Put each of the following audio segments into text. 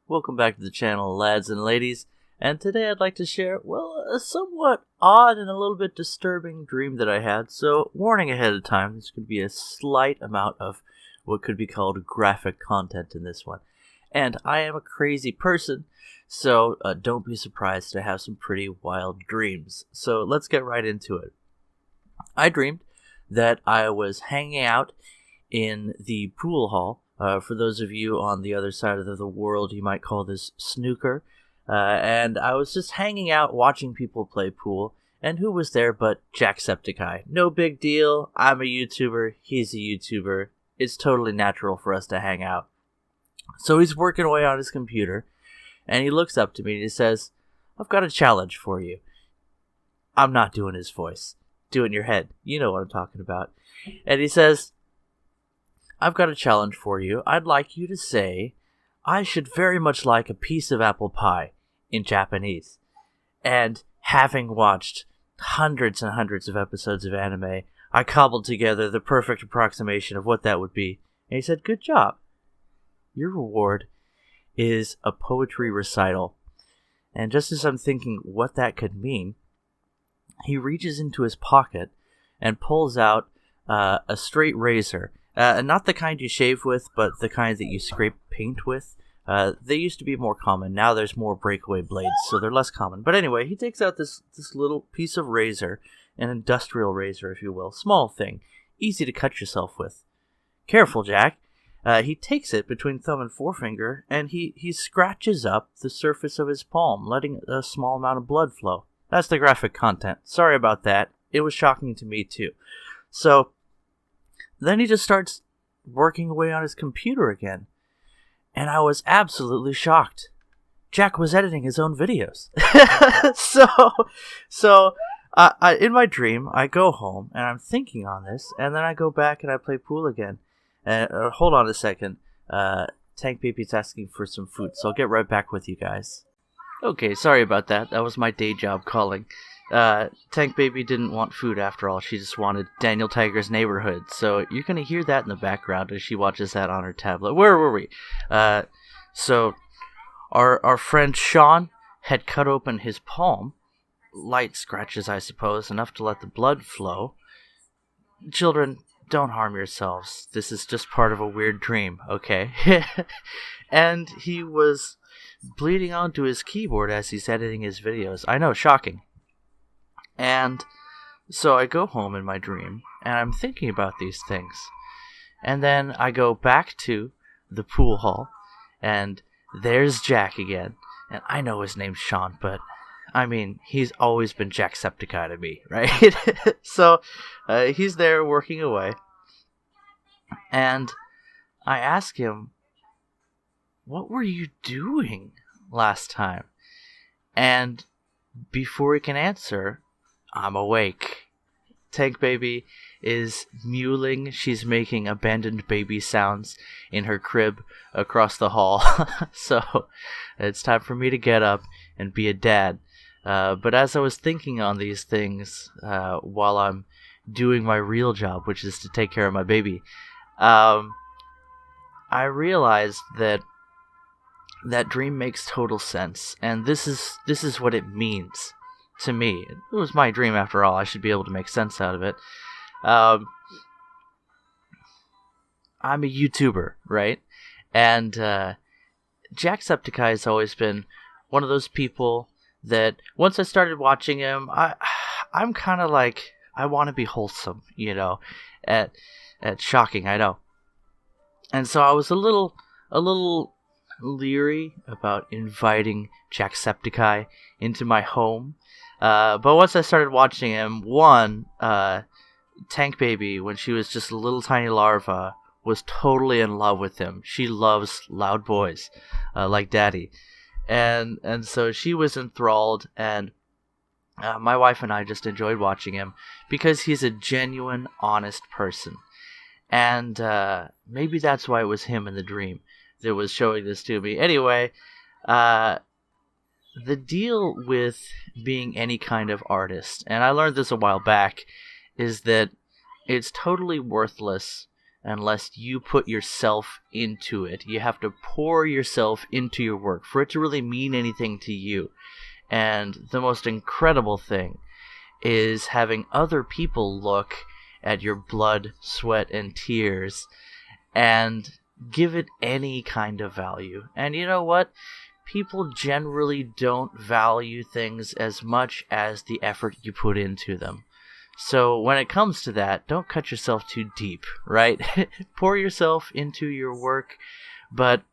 Welcome back to the channel, lads and ladies, and today I'd like to share, a somewhat odd and a little bit disturbing dream that I had, so warning ahead of time, there's going to be a slight amount of what could be called graphic content in this one. And I am a crazy person, so don't be surprised to have some pretty wild dreams. So let's get right into it. I dreamed that I was hanging out in the pool hall. For those of you on the other side of the world, you might call this snooker. And I was just hanging out watching people play pool. And who was there but Jacksepticeye? No big deal. I'm a YouTuber. He's a YouTuber. It's totally natural for us to hang out. So he's working away on his computer. And he looks up to me and he says, "I've got a challenge for you." I'm not doing his voice. Do it in your head. You know what I'm talking about. And he says, "I've got a challenge for you. I'd like you to say, 'I should very much like a piece of apple pie' in Japanese." And having watched hundreds and hundreds of episodes of anime, I cobbled together the perfect approximation of what that would be. And he said, "Good job. Your reward is a poetry recital." And just as I'm thinking what that could mean, he reaches into his pocket and pulls out a straight razor. Not the kind you shave with, but the kind that you scrape paint with. They used to be more common. Now there's more breakaway blades, so they're less common. But anyway, he takes out this little piece of razor, an industrial razor, if you will. Small thing. Easy to cut yourself with. Careful, Jack. He takes it between thumb and forefinger, and he scratches up the surface of his palm, letting a small amount of blood flow. That's the graphic content. Sorry about that. It was shocking to me, too. So then he just starts working away on his computer again. And I was absolutely shocked. Jack was editing his own videos. So in my dream, I go home and I'm thinking on this, and then I go back and I play pool again. And hold on a second. Tank Baby's asking for some food, so I'll get right back with you guys. Okay, sorry about that. That was my day job calling. Tank Baby didn't want food after all. She just wanted Daniel Tiger's Neighborhood. So you're going to hear that in the background as she watches that on her tablet. Where were we? So our friend Sean had cut open his palm. Light scratches, I suppose, enough to let the blood flow. Children, don't harm yourselves. This is just part of a weird dream, okay? And he was bleeding onto his keyboard as he's editing his videos. I know, shocking. And so I go home in my dream, and I'm thinking about these things. And then I go back to the pool hall, and there's Jack again. And I know his name's Sean, but, I mean, he's always been Jacksepticeye to me, right? So he's there working away. And I ask him, "What were you doing last time?" And before he can answer, I'm awake. Tank Baby is mewling. She's making abandoned baby sounds in her crib across the hall. So it's time for me to get up and be a dad. But as I was thinking on these things while I'm doing my real job, which is to take care of my baby, I realized that dream makes total sense, and this is what it means to me. It was my dream after all. I should be able to make sense out of it. I'm a YouTuber, right? And Jacksepticeye has always been one of those people that once I started watching him, I'm kind of like, I want to be wholesome, you know. At shocking, I know. And so I was a little leery about inviting Jacksepticeye into my home. But once I started watching him, Tank Baby, when she was just a little tiny larva, was totally in love with him. She loves loud boys, like Daddy. And so she was enthralled, and my wife and I just enjoyed watching him because he's a genuine, honest person. And maybe that's why it was him in the dream that was showing this to me. Anyway, the deal with being any kind of artist, and I learned this a while back, is that it's totally worthless unless you put yourself into it. You have to pour yourself into your work for it to really mean anything to you. And the most incredible thing is having other people look at your blood, sweat, and tears and give it any kind of value. And you know what? People generally don't value things as much as the effort you put into them. So when it comes to that, don't cut yourself too deep, right? Pour yourself into your work, but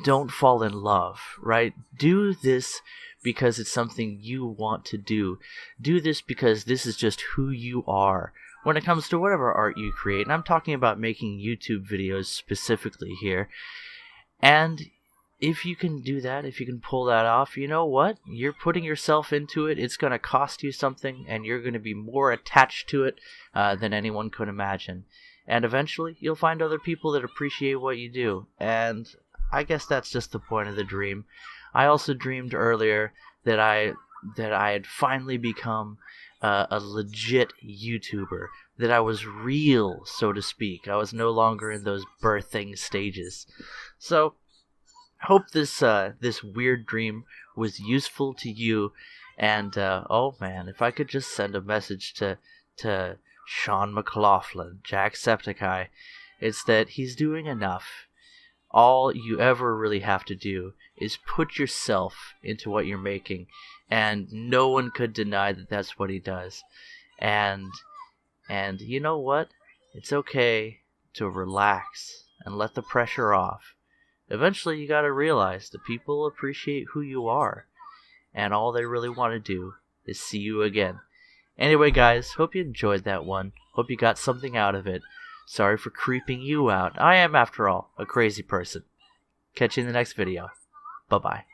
don't fall in love, right? Do this because it's something you want to do. Do this because this is just who you are. When it comes to whatever art you create, and I'm talking about making YouTube videos specifically here, and if you can do that, if you can pull that off, you know what? You're putting yourself into it. It's going to cost you something, and you're going to be more attached to it than anyone could imagine. And eventually, you'll find other people that appreciate what you do. And I guess that's just the point of the dream. I also dreamed earlier that I had finally become a legit YouTuber, that I was real, so to speak. I was no longer in those birthing stages. So hope this weird dream was useful to you. And oh man, if I could just send a message to Sean McLaughlin, Jacksepticeye, it's that he's doing enough. All you ever really have to do is put yourself into what you're making, and no one could deny that that's what he does. And you know what? It's okay to relax and let the pressure off. Eventually you gotta realize that people appreciate who you are, and all they really want to do is see you again. Anyway guys, hope you enjoyed that one. Hope you got something out of it. Sorry for creeping you out. I am, after all, a crazy person. Catch you in the next video. Bye-bye.